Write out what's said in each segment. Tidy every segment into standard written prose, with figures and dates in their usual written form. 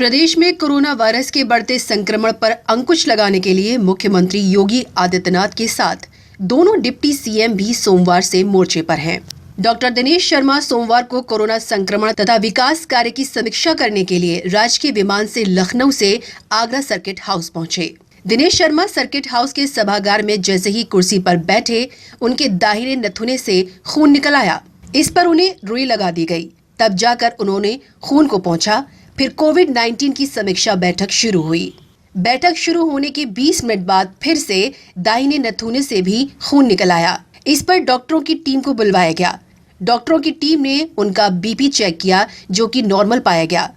प्रदेश में corona virus के बढ़ते संक्रमण पर अंकुश लगाने के लिए मुख्यमंत्री योगी आदित्यनाथ के साथ दोनों डिप्टी सीएम भी सोमवार से मोर्चे पर हैं। डॉक्टर दिनेश शर्मा सोमवार को कोरोना संक्रमण तथा विकास कार्य की समीक्षा करने के लिए राजकीय विमान से लखनऊ से आगरा सर्किट हाउस पहुंचे। दिनेश शर्मा सर्किट हाउस के सभागार में जैसे ही कुर्सी पर बैठे, उनके दाहिने नथुने से खून निकल आया। इस पर उन्हें रुई लगा दी गई। तब जाकर उन्होंने खून को पोंछा। फिर कोविड-19 की समीक्षा बैठक शुरू हुई। बैठक शुरू होने के 20 मिनट बाद फिर से दाहिने नथुने से भी खून निकल आया। इस पर डॉक्टरों की टीम को बुलवाया गया। डॉक्टरों की टीम ने उनका बीपी चेक किया, जो कि नॉर्मल पाया गया।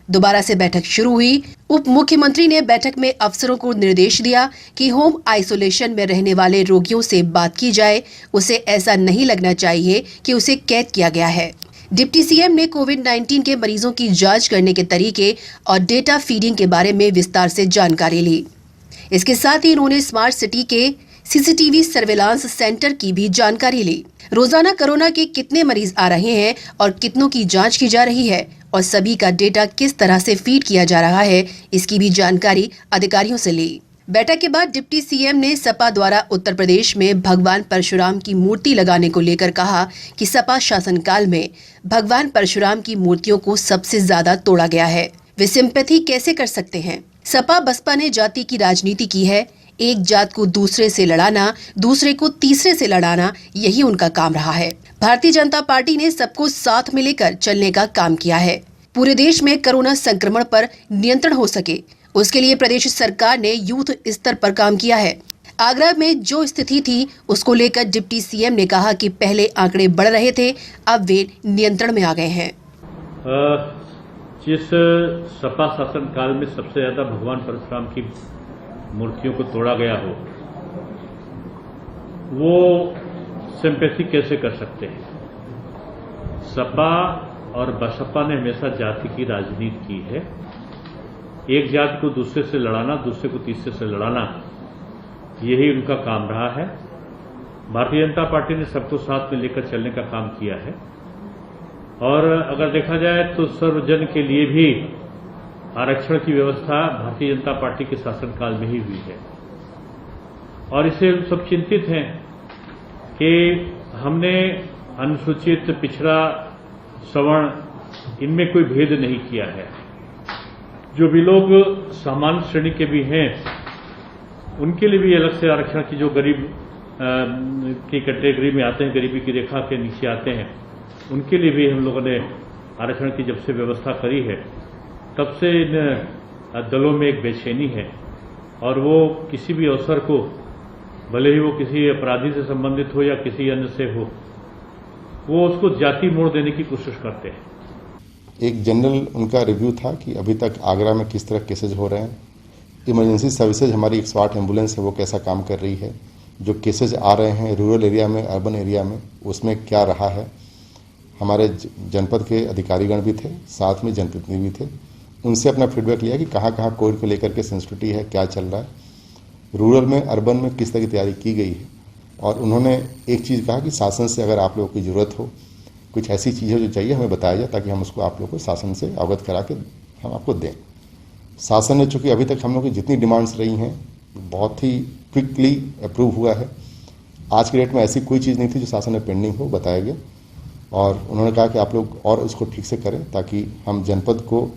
दोबारा से बैठक शुरू हुई। उप मुख्यमंत्री ने बैठक में अफसरों को निर्देश दिया कि होम आइसोलेशन में रहने वाले रोगियों से बात की जाए। उसे ऐसा नहीं लगना चाहिए कि उसे कैद किया गया है। डिप्टी सीएम ने कोविड-19 के मरीजों की जांच करने के तरीके और डेटा फीडिंग के बारे में विस्तार से जानकारी ली। इसके साथ ही उन्होंने स्मार्ट सिटी के सीसीटीवी सर्वेलांस सेंटर की भी जानकारी ली। रोजाना कोरोना के कितने मरीज आ रहे हैं और कितनों की जांच की जा रही है और सभी का डेटा किस तरह से फीड किया जा रहा है, इसकी भी जानकारी अधिकारियों से ली। बैठक के बाद डिप्टी सीएम ने सपा द्वारा उत्तर प्रदेश में भगवान परशुराम की मूर्ति लगाने को लेकर कहा कि सपा शासनकाल में भगवान परशुराम की मूर्तियों को सबसे ज्यादा तोड़ा गया है। वे सिंपैथी कैसे कर सकते हैं? सपा बसपा ने जाति की राजनीति की है। एक जात को दूसरे से लड़ाना, दूसरे को तीसरे से लड़ाना, यही उनका काम रहा है। भारतीय जनता पार्टी ने सबको साथ में लेकर चलने का काम किया है। पूरे देश में कोरोना संक्रमण पर नियंत्रण हो सके, उसके लिए प्रदेश सरकार ने यूथ स्तर पर काम किया है। आगरा में जो स्थिति थी, उसको लेकर डिप्टी सीएम ने कहा कि पहले आंकड़े बढ़ रहे थे, अब वे नियंत्रण में आ गए हैं। जिस सपा शासन काल में सबसे ज्यादा भगवान परशुराम की मूर्तियों को तोड़ा गया हो, वो सिंपैथी कैसे कर सकते हैं? सपा और बसपा ने हमेशा जाति की राजनीति की है। एक जाति को दूसरे से लड़ाना, दूसरे को तीसरे से लड़ाना, यही उनका काम रहा है। भारतीय जनता पार्टी ने सबको साथ में लेकर चलने का काम किया है। और अगर देखा जाए तो सर्वजन के लिए भी आरक्षण की व्यवस्था भारतीय जनता पार्टी के शासनकाल में ही हुई है। और इससे हम सब चिंतित हैं कि हमने अनुसूचित, पिछड़ा, सवर्ण, इनमें कोई भेद नहीं किया है। जो भी लोग सामान्य श्रेणी के भी हैं, उनके लिए भी अलग से आरक्षण की, जो गरीब की कैटेगरी में आते हैं, गरीबी की रेखा के नीचे आते हैं, उनके लिए भी हम लोगों ने आरक्षण की जब से व्यवस्था करी है, तब से इन दलों में एक बेचैनी है। और वो किसी भी अवसर को, भले ही वो किसी अपराधी से संबंधित हो या किसी अन्य से हो, वो उसको जाति मोड़ देने की कोशिश करते हैं। एक जनरल उनका रिव्यू था कि अभी तक आगरा में किस तरह केसेज हो रहे हैं, इमरजेंसी सर्विसेज हमारी 108 एम्बुलेंस है वो कैसा काम कर रही है, जो केसेज आ रहे हैं रूरल एरिया में, अर्बन एरिया में, उसमें क्या रहा है। हमारे जनपद के अधिकारीगण भी थे, साथ में जनप्रतिनिधि भी थे। उनसे अपना फीडबैक लिया कि कहाँ कहाँ कोविड को लेकर के सेंसिटिविटी है, क्या चल रहा है, रूरल में, अर्बन में किस तरह की तैयारी की गई है। और उन्होंने एक चीज़ कहा कि शासन से अगर आप लोगों की ज़रूरत हो, कुछ ऐसी चीज़ें जो चाहिए हमें बताया जाए, ताकि हम उसको आप लोगों को शासन से अवगत करा के हम आपको दें। शासन ने चूँकि अभी तक हम लोग की जितनी डिमांड्स रही हैं, बहुत ही क्विकली अप्रूव हुआ है। आज के डेट में ऐसी कोई चीज़ नहीं थी जो शासन में पेंडिंग हो, बताया गया। और उन्होंने कहा कि आप लोग और इसको ठीक से करें, ताकि हम जनपद को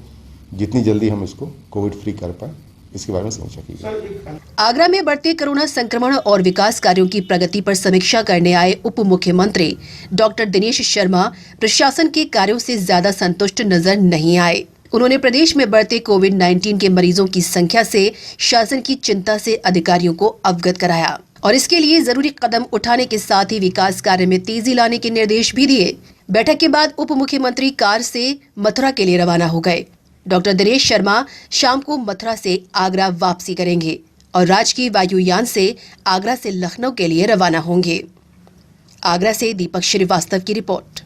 जितनी जल्दी हम इसको कोविड फ्री कर पाएँ, इसके बारे में समीक्षा की गई। आगरा में बढ़ते कोरोना संक्रमण और विकास कार्यों की प्रगति पर समीक्षा करने आए उप मुख्यमंत्री डॉक्टर दिनेश शर्मा प्रशासन के कार्यों से ज्यादा संतुष्ट नजर नहीं आए। उन्होंने प्रदेश में बढ़ते कोविड-19 के मरीजों की संख्या से शासन की चिंता से अधिकारियों को अवगत कराया और इसके लिए जरूरी कदम उठाने के साथ ही विकास कार्य में तेजी लाने के निर्देश भी दिए। बैठक के बाद उप मुख्यमंत्री कार से मथुरा के लिए रवाना हो गए। डॉक्टर दिनेश शर्मा शाम को मथुरा से आगरा वापसी करेंगे और राजकीय वायुयान से आगरा से लखनऊ के लिए रवाना होंगे। आगरा से दीपक श्रीवास्तव की रिपोर्ट।